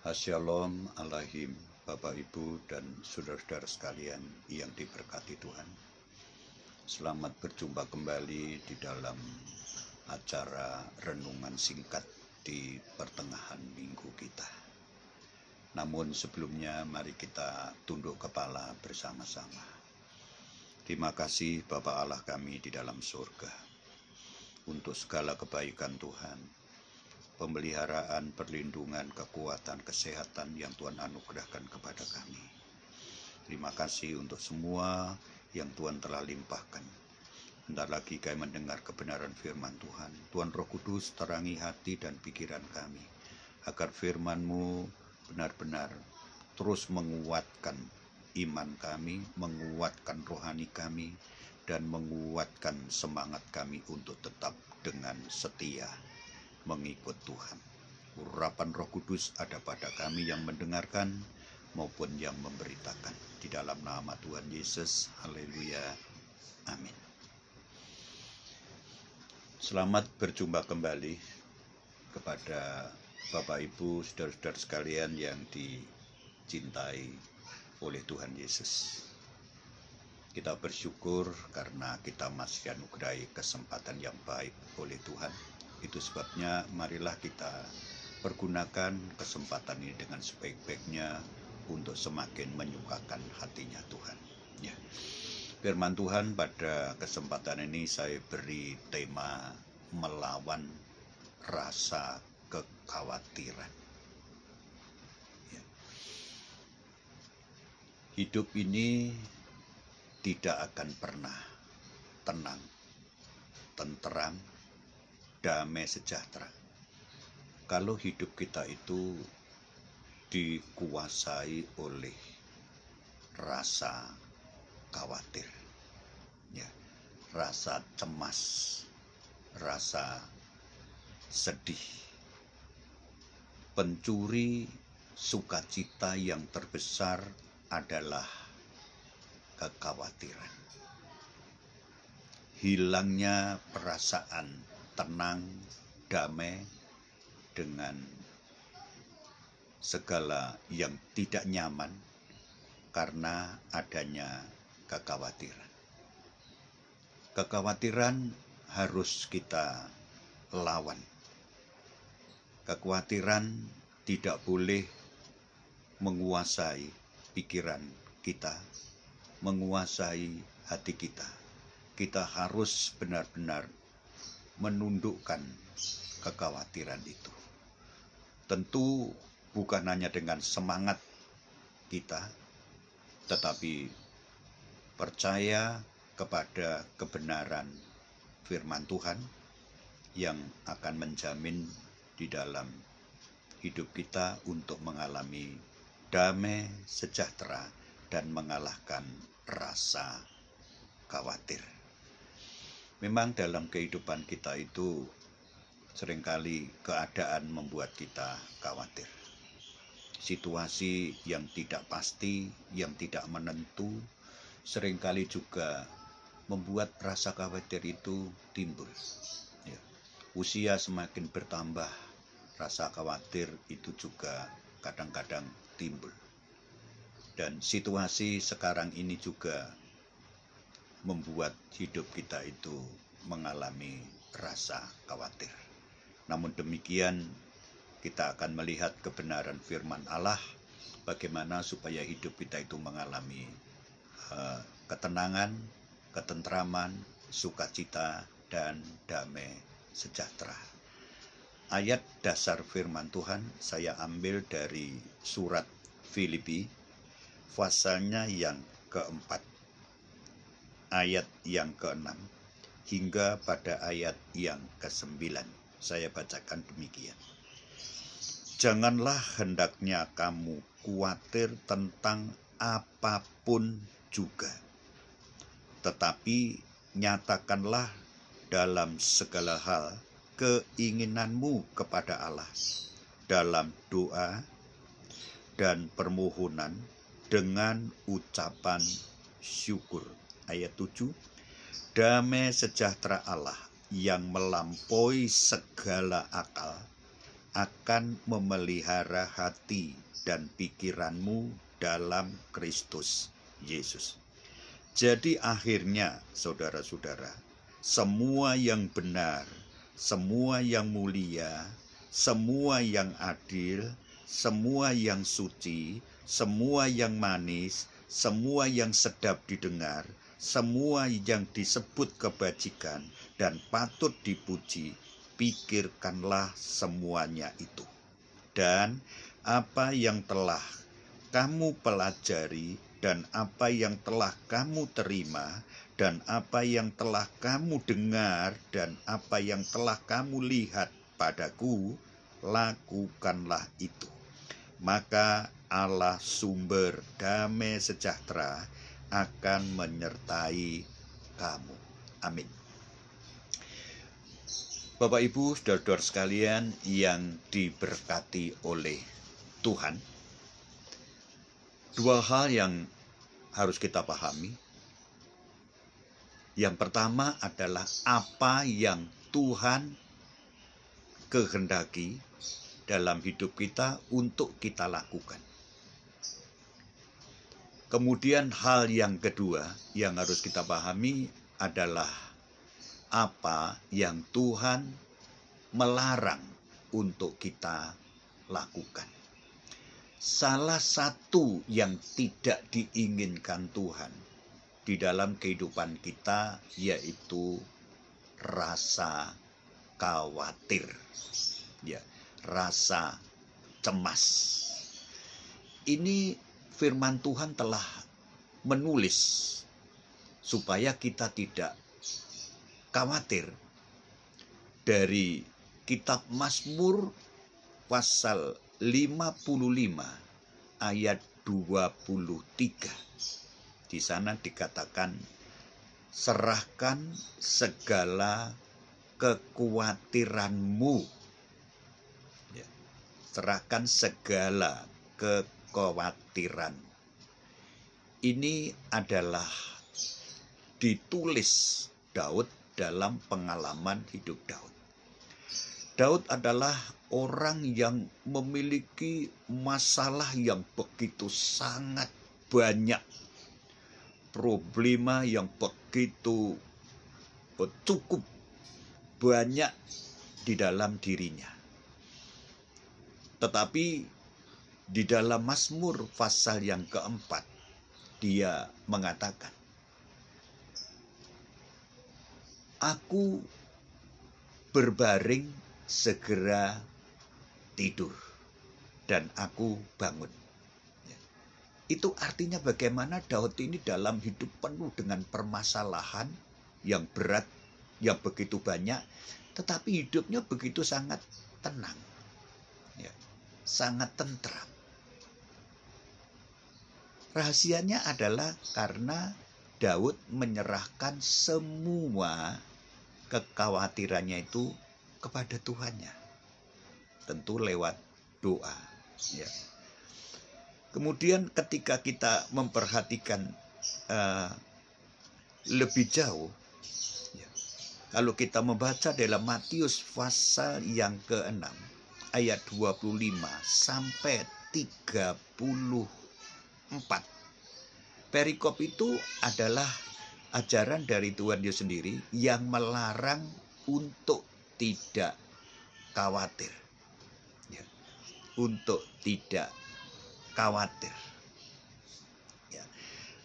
Shalom alaihim Bapak Ibu dan saudara-saudara sekalian yang diberkati Tuhan. Selamat berjumpa kembali di dalam acara renungan singkat di pertengahan minggu kita. Namun sebelumnya mari kita tunduk kepala bersama-sama. Terima kasih Bapa Allah kami di dalam surga untuk segala kebaikan Tuhan, pemeliharaan, perlindungan, kekuatan, kesehatan yang Tuhan anugerahkan kepada kami. Terima kasih untuk semua yang Tuhan telah limpahkan. Bentar lagi kami mendengar kebenaran firman Tuhan. Tuhan Roh Kudus terangi hati dan pikiran kami, agar firman-Mu benar-benar terus menguatkan iman kami, menguatkan rohani kami, dan menguatkan semangat kami untuk tetap dengan setia mengikut Tuhan. Urapan Roh Kudus ada pada kami yang mendengarkan maupun yang memberitakan. Di dalam nama Tuhan Yesus, haleluya, amin. Selamat berjumpa kembali kepada Bapak Ibu, saudara-saudara sekalian yang dicintai oleh Tuhan Yesus. Kita bersyukur karena kita masih dianugerahi kesempatan yang baik oleh Tuhan. Itu sebabnya marilah kita pergunakan kesempatan ini dengan sebaik-baiknya untuk semakin menyukakan hatinya Tuhan. Ya. Firman Tuhan pada kesempatan ini saya beri tema melawan rasa kekhawatiran. Ya. Hidup ini tidak akan pernah tenang, tenteram, damai sejahtera kalau hidup kita itu dikuasai oleh rasa khawatir, ya, rasa cemas, rasa sedih. Pencuri sukacita yang terbesar adalah kekhawatiran. Hilangnya perasaan tenang, damai dengan segala yang tidak nyaman karena adanya kekhawatiran. Kekhawatiran harus kita lawan. Kekhawatiran tidak boleh menguasai pikiran kita, menguasai hati kita. Kita harus benar-benar menundukkan kekhawatiran itu. Tentu bukan hanya dengan semangat kita, tetapi percaya kepada kebenaran firman Tuhan yang akan menjamin di dalam hidup kita untuk mengalami damai sejahtera dan mengalahkan rasa khawatir. Memang dalam kehidupan kita itu seringkali keadaan membuat kita khawatir. Situasi yang tidak pasti, yang tidak menentu, seringkali juga membuat rasa khawatir itu timbul. Ya. Usia semakin bertambah, rasa khawatir itu juga kadang-kadang timbul. Dan situasi sekarang ini juga membuat hidup kita itu mengalami rasa khawatir. Namun demikian, kita akan melihat kebenaran firman Allah, bagaimana supaya hidup kita itu mengalami ketenangan, ketentraman, sukacita, dan damai sejahtera. Ayat dasar firman Tuhan saya ambil dari surat Filipi, pasalnya yang keempat, ayat yang ke-6 hingga pada ayat yang ke-9. Saya bacakan demikian. Janganlah hendaknya kamu khawatir tentang apapun juga, tetapi nyatakanlah dalam segala hal keinginanmu kepada Allah dalam doa dan permohonan dengan ucapan syukur. Ayat 7, damai sejahtera Allah yang melampaui segala akal akan memelihara hati dan pikiranmu dalam Kristus Yesus. Jadi akhirnya, saudara-saudara, semua yang benar, semua yang mulia, semua yang adil, semua yang suci, semua yang manis, semua yang sedap didengar, semua yang disebut kebajikan dan patut dipuji, pikirkanlah semuanya itu. Dan apa yang telah kamu pelajari, dan apa yang telah kamu terima, dan apa yang telah kamu dengar, dan apa yang telah kamu lihat padaku, lakukanlah itu. Maka Allah sumber damai sejahtera akan menyertai kamu. Amin. Bapak, Ibu, saudara-saudara sekalian yang diberkati oleh Tuhan, dua hal yang harus kita pahami. Yang pertama adalah apa yang Tuhan kehendaki dalam hidup kita untuk kita lakukan. Kemudian hal yang kedua yang harus kita pahami adalah apa yang Tuhan melarang untuk kita lakukan. Salah satu yang tidak diinginkan Tuhan di dalam kehidupan kita yaitu rasa khawatir, ya, rasa cemas. Ini firman Tuhan telah menulis supaya kita tidak khawatir. Dari kitab Mazmur pasal 55 ayat 23. Di sana dikatakan, serahkan segala kekhawatiranmu. Ya, serahkan segala kekhawatiran. Ini adalah ditulis Daud dalam pengalaman hidup Daud. Daud adalah orang yang memiliki masalah yang begitu sangat banyak, problema yang begitu cukup banyak di dalam dirinya. Tetapi di dalam Mazmur pasal yang keempat, dia mengatakan, aku berbaring segera tidur dan aku bangun. Itu artinya bagaimana Daud ini dalam hidup penuh dengan permasalahan yang berat, yang begitu banyak, tetapi hidupnya begitu sangat tenang, ya, sangat tentram. Rahasianya adalah karena Daud menyerahkan semua kekhawatirannya itu kepada Tuhannya, tentu lewat doa, ya. Kemudian ketika kita memperhatikan lebih jauh, ya, kalau kita membaca dalam Matius pasal yang ke-6 ayat 25 sampai 34, perikop itu adalah ajaran dari Tuhan Yesus sendiri yang melarang untuk tidak khawatir, ya, untuk tidak khawatir. Ya.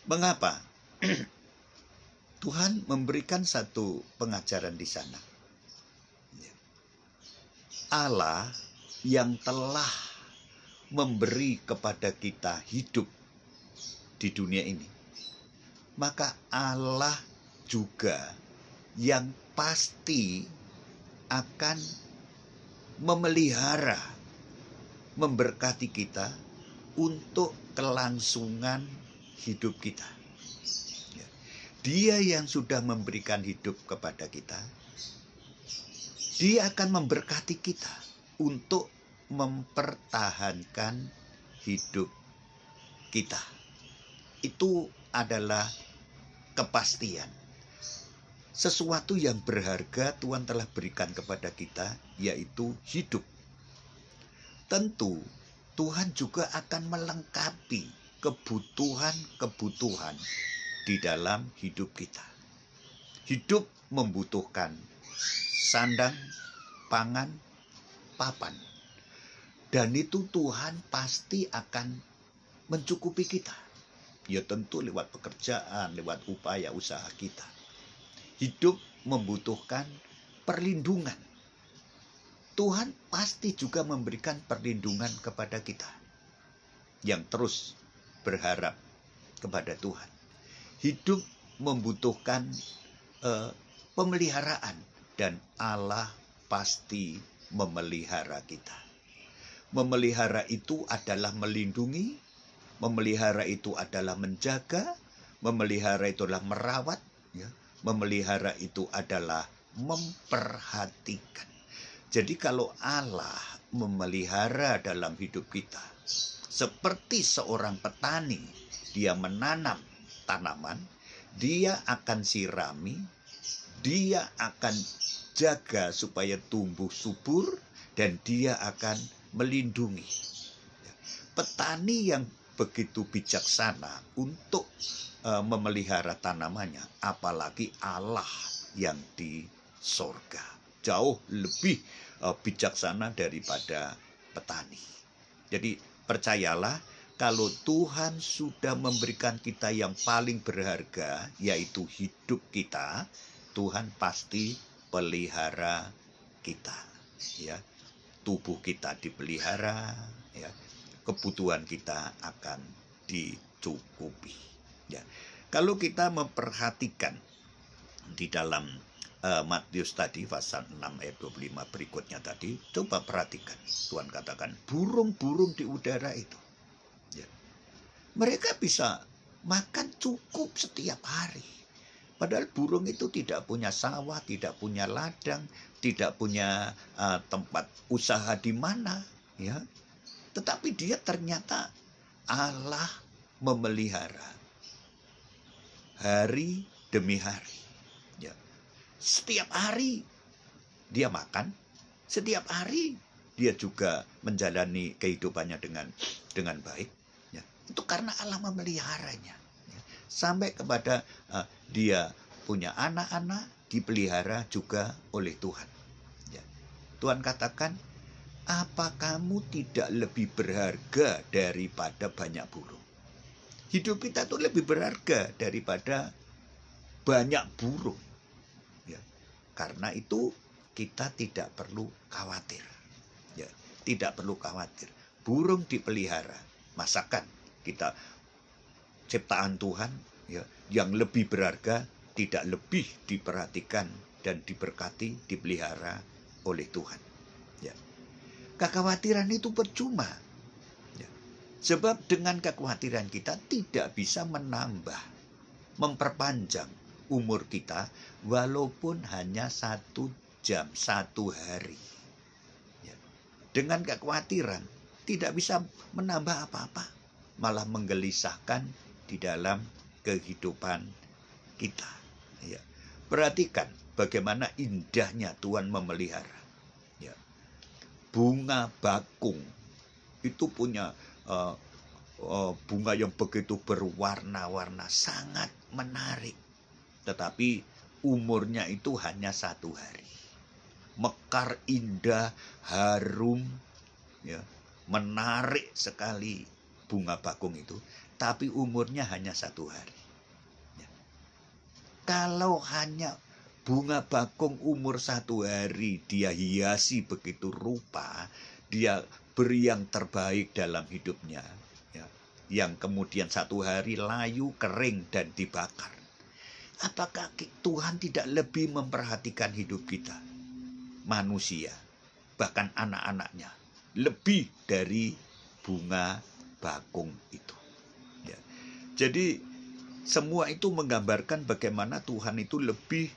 Mengapa? Tuhan memberikan satu pengajaran di sana. Ya. Allah yang telah memberi kepada kita hidup di dunia ini, maka Allah juga yang pasti akan memelihara, memberkati kita untuk kelangsungan hidup kita. Dia yang sudah memberikan hidup kepada kita, Dia akan memberkati kita untuk mempertahankan hidup kita. Itu adalah kepastian. Sesuatu yang berharga Tuhan telah berikan kepada kita, yaitu hidup. tentu Tuhan juga akan melengkapi kebutuhan-kebutuhan di dalam hidup kita. Hidup membutuhkan sandang, pangan, papan. Dan itu Tuhan pasti akan mencukupi kita. Ya tentu lewat pekerjaan, lewat upaya usaha kita. Hidup membutuhkan perlindungan. Tuhan pasti juga memberikan perlindungan kepada kita. Yang terus berharap kepada Tuhan. Hidup membutuhkan pemeliharaan. Dan Allah pasti memelihara kita. Memelihara itu adalah melindungi, memelihara itu adalah menjaga, memelihara itu adalah merawat, ya. Memelihara itu adalah memperhatikan. Jadi kalau Allah memelihara dalam hidup kita, seperti seorang petani, dia menanam tanaman, dia akan sirami, dia akan jaga supaya tumbuh subur, dan dia akan melindungi. Petani yang begitu bijaksana untuk memelihara tanamannya, apalagi Allah yang di sorga. Jauh lebih bijaksana daripada petani. Jadi percayalah, kalau Tuhan sudah memberikan kita yang paling berharga, yaitu hidup kita, Tuhan pasti pelihara kita, ya. Tubuh kita dipelihara, ya. Kebutuhan kita akan dicukupi, ya. Kalau kita memperhatikan di dalam Matius tadi pasal 6 ayat 25 berikutnya tadi, coba perhatikan. Tuhan katakan burung-burung di udara itu, ya. Mereka bisa makan cukup setiap hari. Padahal burung itu tidak punya sawah, tidak punya ladang, tidak punya tempat usaha di mana, ya. Tetapi dia ternyata Allah memelihara hari demi hari. Ya. Setiap hari dia makan, setiap hari dia juga menjalani kehidupannya dengan baik. Ya. Itu karena Allah memeliharanya. Ya. Sampai kepada dia punya anak-anak, dipelihara juga oleh Tuhan. Ya. Tuhan katakan, apa kamu tidak lebih berharga daripada banyak burung? Hidup kita itu lebih berharga daripada banyak burung. Ya. Karena itu kita tidak perlu khawatir. Ya. Tidak perlu khawatir. Burung dipelihara. Masakan kita ciptaan Tuhan, ya, yang lebih berharga tidak lebih diperhatikan dan diberkati, dipelihara oleh Tuhan. Ya. Kekhawatiran itu percuma. Ya. Sebab dengan kekhawatiran kita tidak bisa menambah, memperpanjang umur kita walaupun hanya 1 jam, 1 hari. Ya. Dengan kekhawatiran tidak bisa menambah apa-apa, malah menggelisahkan di dalam kehidupan kita. Ya. Perhatikan bagaimana indahnya Tuhan memelihara. Ya. Bunga bakung itu punya bunga yang begitu berwarna-warna, sangat menarik. Tetapi umurnya itu hanya 1 hari. Mekar indah, harum, ya, menarik sekali bunga bakung itu. Tapi umurnya hanya 1 hari. Ya. Kalau hanya bunga bakung umur 1 hari, dia hiasi begitu rupa, dia beri yang terbaik dalam hidupnya, ya, yang kemudian 1 hari layu, kering, dan dibakar. Apakah Tuhan tidak lebih memperhatikan hidup kita? Manusia, bahkan anak-anaknya, lebih dari bunga bakung itu. Ya. Jadi semua itu menggambarkan bagaimana Tuhan itu lebih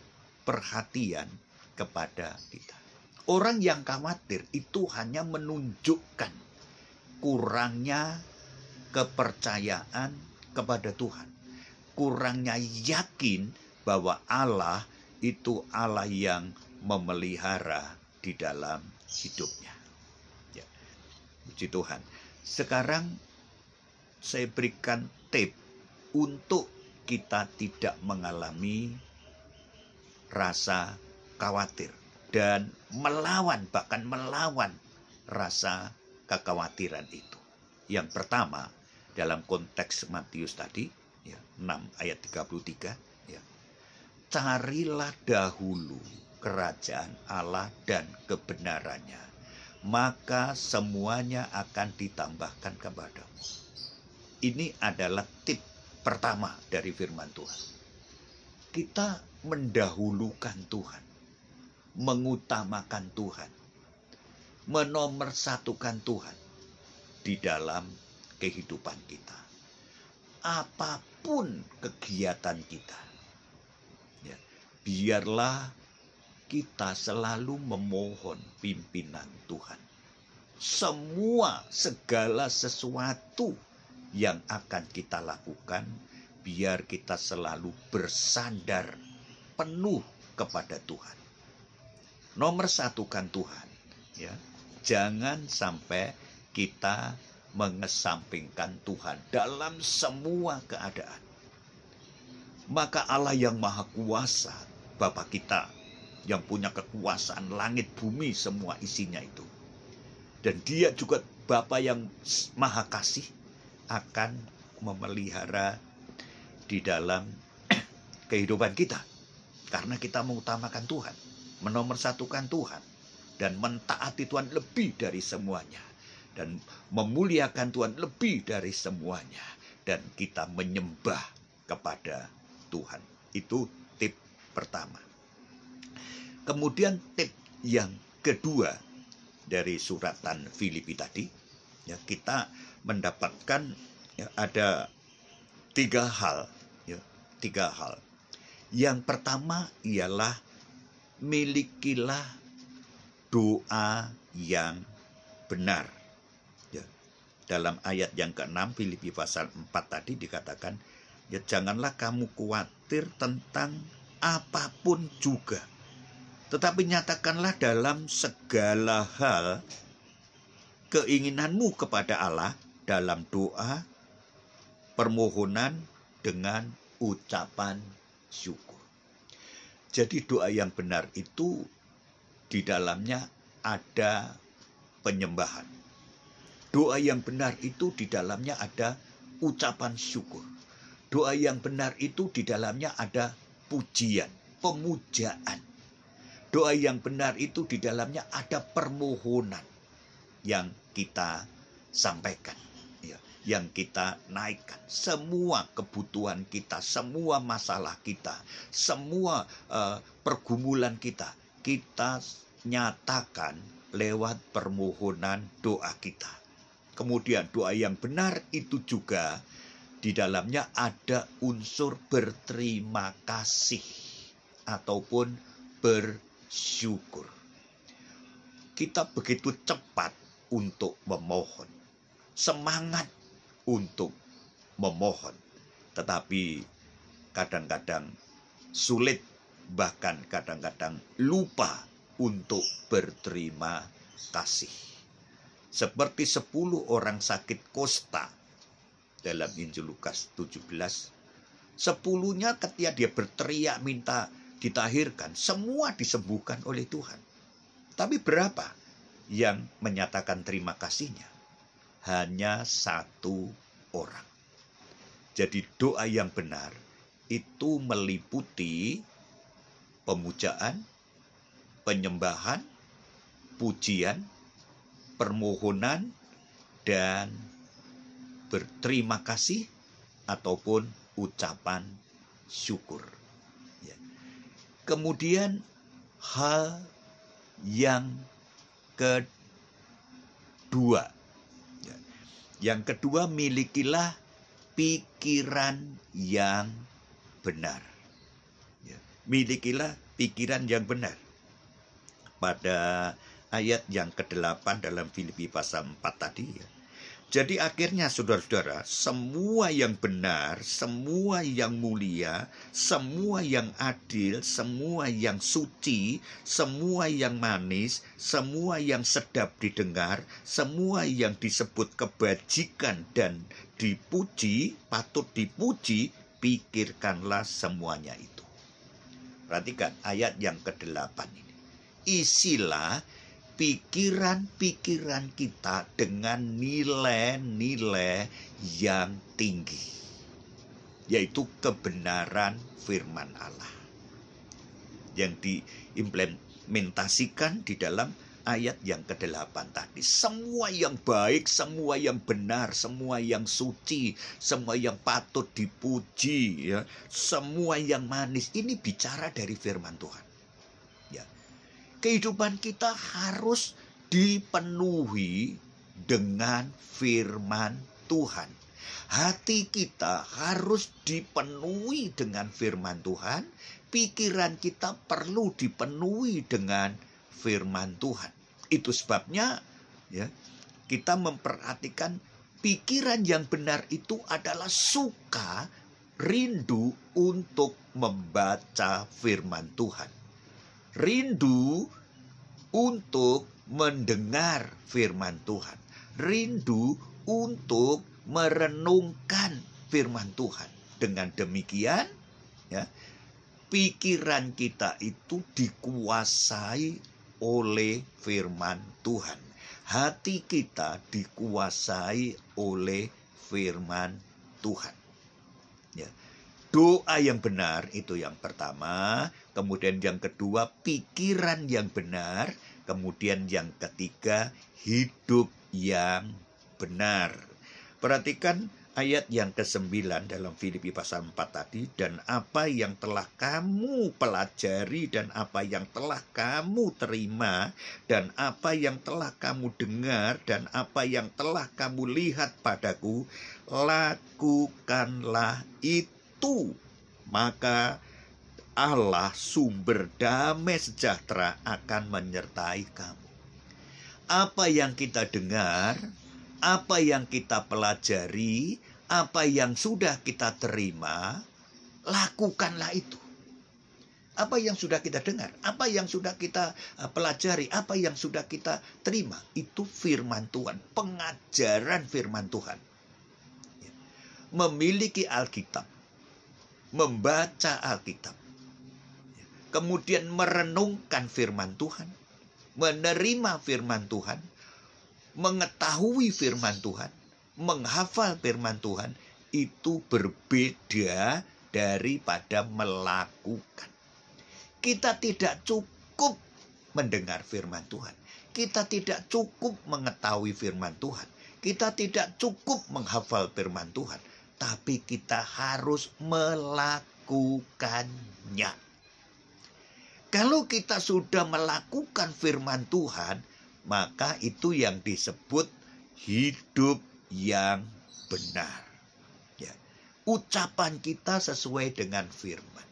perhatian kepada kita. Orang yang khawatir itu hanya menunjukkan kurangnya kepercayaan kepada Tuhan. Kurangnya yakin bahwa Allah itu Allah yang memelihara di dalam hidupnya. Ya. Puji Tuhan. Sekarang saya berikan tip untuk kita tidak mengalami rasa khawatir dan bahkan melawan rasa kekhawatiran itu. Yang pertama, dalam konteks Matius tadi, ya, 6 ayat 33, ya, carilah dahulu kerajaan Allah dan kebenarannya, maka semuanya akan ditambahkan kepadamu. Ini adalah tip pertama dari firman Tuhan. Kita mendahulukan Tuhan, mengutamakan Tuhan, menomorsatukan Tuhan di dalam kehidupan kita. Apapun kegiatan kita, ya, biarlah kita selalu memohon pimpinan Tuhan. Segala sesuatu yang akan kita lakukan, biar kita selalu bersandar penuh kepada Tuhan. Nomor satukan Tuhan, ya. Jangan sampai kita mengesampingkan Tuhan dalam semua keadaan. Maka Allah yang Maha Kuasa, Bapa kita yang punya kekuasaan langit bumi semua isinya itu, dan Dia juga Bapa yang Maha Kasih, akan memelihara di dalam kehidupan kita. Karena kita mengutamakan Tuhan, menomorsatukan Tuhan, dan mentaati Tuhan lebih dari semuanya, dan memuliakan Tuhan lebih dari semuanya, dan kita menyembah kepada Tuhan. Itu tip pertama. Kemudian tip yang kedua dari suratan Filipi tadi, ya, kita mendapatkan, ya, ada tiga hal. Yang pertama ialah milikilah doa yang benar. Ya, dalam ayat yang ke-6 Filipi pasal 4 tadi dikatakan, ya, janganlah kamu khawatir tentang apapun juga, tetapi nyatakanlah dalam segala hal keinginanmu kepada Allah dalam doa, permohonan dengan ucapan syukur. Jadi doa yang benar itu di dalamnya ada penyembahan. Doa yang benar itu di dalamnya ada ucapan syukur. Doa yang benar itu di dalamnya ada pujian, pemujaan. Doa yang benar itu di dalamnya ada permohonan yang kita sampaikan, ya, yang kita naikkan. Semua kebutuhan kita, semua masalah kita, semua pergumulan kita nyatakan lewat permohonan doa kita. Kemudian doa yang benar itu juga di dalamnya ada unsur berterima kasih ataupun bersyukur. Kita begitu cepat untuk memohon, semangat untuk memohon, tetapi kadang-kadang sulit, bahkan kadang-kadang lupa untuk berterima kasih. Seperti 10 orang sakit kusta dalam Injil Lukas 17, 10-nya ketika dia berteriak minta ditahirkan, semua disembuhkan oleh Tuhan. Tapi berapa yang menyatakan terima kasihnya? Hanya 1 orang. Jadi doa yang benar itu meliputi pemujaan, penyembahan, pujian, permohonan, dan berterima kasih ataupun ucapan syukur. Ya. Kemudian hal yang kedua, ya. Yang kedua, milikilah pikiran yang benar. Ya. Milikilah pikiran yang benar. Pada ayat yang ke-8 dalam Filipi pasal 4 tadi, ya, Jadi akhirnya saudara-saudara, semua yang benar, semua yang mulia, semua yang adil, semua yang suci, semua yang manis, semua yang sedap didengar, semua yang disebut kebajikan dan dipuji, patut dipuji, pikirkanlah semuanya itu. Perhatikan ayat yang ke-8 ini. Isilah pikiran-pikiran kita dengan nilai-nilai yang tinggi, yaitu kebenaran firman Allah yang diimplementasikan di dalam ayat yang ke-8 tadi. Semua yang baik, semua yang benar, semua yang suci, semua yang patut dipuji, ya, semua yang manis, ini bicara dari firman Tuhan. Kehidupan kita harus dipenuhi dengan firman Tuhan. Hati kita harus dipenuhi dengan firman Tuhan. Pikiran kita perlu dipenuhi dengan firman Tuhan. Itu sebabnya ya, kita memperhatikan pikiran yang benar itu adalah suka, rindu untuk membaca firman Tuhan. Rindu untuk mendengar firman Tuhan. Rindu untuk merenungkan firman Tuhan. Dengan demikian, ya, pikiran kita itu dikuasai oleh firman Tuhan. Hati kita dikuasai oleh firman Tuhan. Ya. Doa yang benar itu yang pertama, kemudian yang kedua pikiran yang benar, kemudian yang ketiga hidup yang benar. Perhatikan ayat yang ke-9 dalam Filipi pasal 4 tadi, dan apa yang telah kamu pelajari dan apa yang telah kamu terima dan apa yang telah kamu dengar dan apa yang telah kamu lihat padaku, lakukanlah itu. Maka Allah sumber damai sejahtera akan menyertai kamu. Apa yang kita dengar, apa yang kita pelajari, apa yang sudah kita terima, lakukanlah itu. Apa yang sudah kita dengar, apa yang sudah kita pelajari, apa yang sudah kita terima, itu firman Tuhan, pengajaran firman Tuhan. Memiliki Alkitab, membaca Alkitab, kemudian merenungkan firman Tuhan, menerima firman Tuhan, mengetahui firman Tuhan, menghafal firman Tuhan, itu berbeda daripada melakukan. Kita tidak cukup mendengar firman Tuhan, kita tidak cukup mengetahui firman Tuhan, kita tidak cukup menghafal firman Tuhan, tapi kita harus melakukannya. Kalau kita sudah melakukan firman Tuhan, maka itu yang disebut hidup yang benar. Ya. Ucapan kita sesuai dengan firman.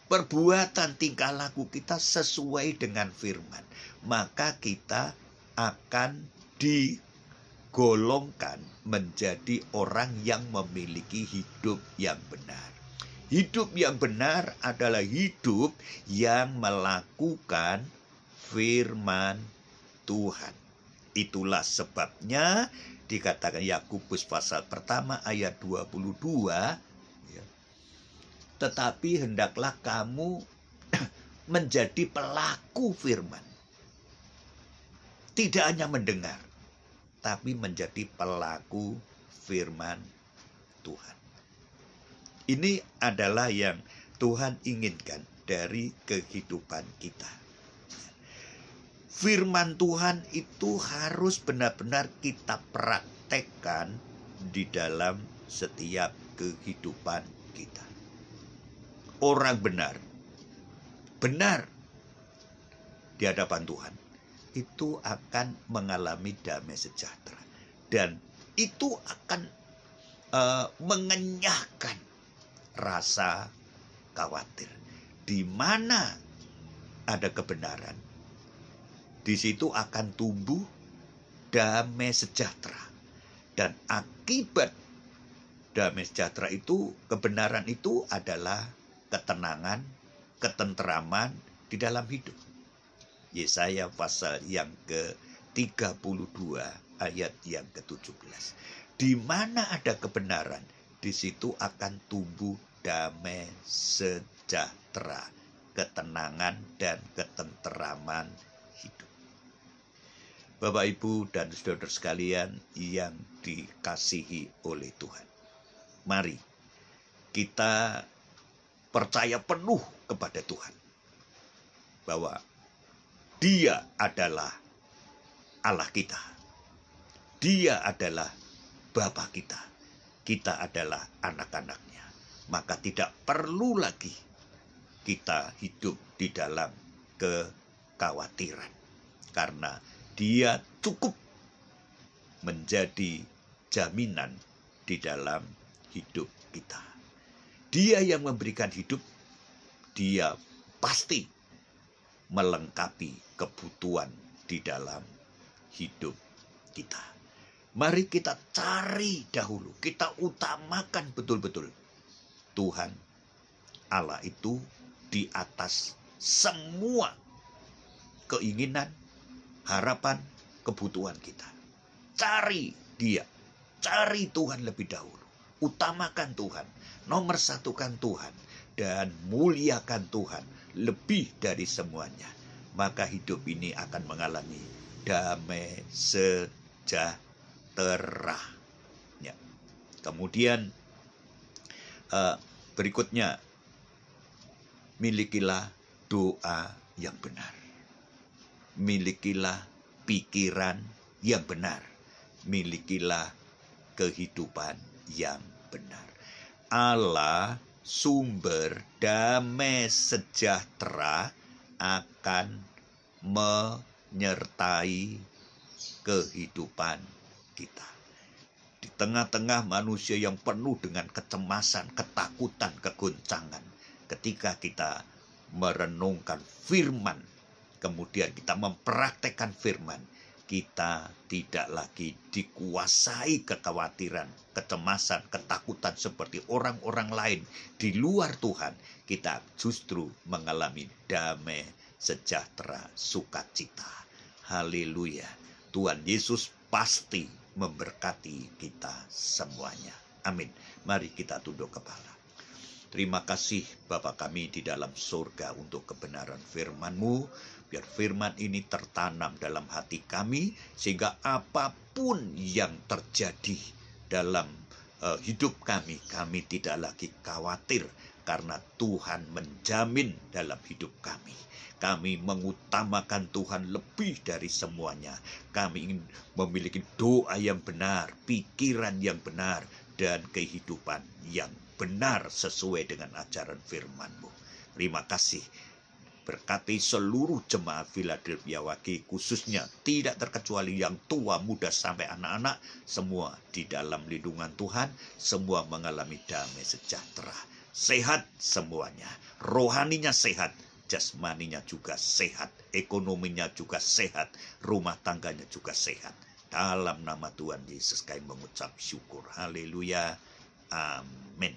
Perbuatan tingkah laku kita sesuai dengan firman. Maka kita akan digolongkan menjadi orang yang memiliki hidup yang benar. Hidup yang benar adalah hidup yang melakukan firman Tuhan. Itulah sebabnya dikatakan Yakobus pasal pertama ayat 22, ya, tetapi hendaklah kamu menjadi pelaku firman. Tidak hanya mendengar, tapi menjadi pelaku firman Tuhan. Ini adalah yang Tuhan inginkan dari kehidupan kita. Firman Tuhan itu harus benar-benar kita praktekkan di dalam setiap kehidupan kita. Orang benar di hadapan Tuhan, itu akan mengalami damai sejahtera. Dan itu akan mengenyahkan rasa khawatir. Di mana ada kebenaran, di situ akan tumbuh damai sejahtera. Dan akibat damai sejahtera itu, kebenaran itu adalah ketenangan, ketenteraman di dalam hidup. Yesaya pasal yang ke-32 ayat yang ke-17. Di mana ada kebenaran, di situ akan tumbuh damai sejahtera, ketenangan dan ketenteraman hidup. Bapak, Ibu, dan saudara sekalian yang dikasihi oleh Tuhan, mari kita percaya penuh kepada Tuhan bahwa Dia adalah Allah kita. Dia adalah Bapa kita. Kita adalah anak-anaknya. Maka tidak perlu lagi kita hidup di dalam kekhawatiran. Karena Dia cukup menjadi jaminan di dalam hidup kita. Dia yang memberikan hidup, Dia pasti melengkapi kebutuhan di dalam hidup kita. Mari kita cari dahulu, kita utamakan betul-betul Tuhan Allah itu di atas semua keinginan, harapan, kebutuhan kita. Cari Dia, cari Tuhan lebih dahulu. Utamakan Tuhan, nomor satukan Tuhan, dan muliakan Tuhan lebih dari semuanya. Maka hidup ini akan mengalami damai sejahtera. Ya. Kemudian berikutnya, milikilah doa yang benar. Milikilah pikiran yang benar. Milikilah kehidupan yang benar. Allah sumber damai sejahtera akan menyertai kehidupan kita. Di tengah-tengah manusia yang penuh dengan kecemasan, ketakutan, kegoncangan, ketika kita merenungkan firman, kemudian kita mempraktekkan firman, kita tidak lagi dikuasai kekhawatiran, kecemasan, ketakutan seperti orang-orang lain di luar Tuhan. Kita justru mengalami damai sejahtera, sukacita. Haleluya. Tuhan Yesus pasti memberkati kita semuanya. Amin. Mari kita tunduk kepala. Terima kasih Bapa kami di dalam surga untuk kebenaran firman-Mu. Biar firman ini tertanam dalam hati kami, sehingga apapun yang terjadi dalam hidup kami, kami tidak lagi khawatir, karena Tuhan menjamin dalam hidup kami. Kami mengutamakan Tuhan lebih dari semuanya. Kami ingin memiliki doa yang benar, pikiran yang benar, dan kehidupan yang benar sesuai dengan ajaran firman-Mu. Terima kasih. Berkati seluruh jemaat Philadelphia Wage, khususnya tidak terkecuali yang tua, muda, sampai anak-anak, semua di dalam lindungan Tuhan, semua mengalami damai sejahtera. Sehat semuanya, rohaninya sehat, jasmaninya juga sehat, ekonominya juga sehat, rumah tangganya juga sehat. Dalam nama Tuhan Yesus kami mengucap syukur. Haleluya. Amin.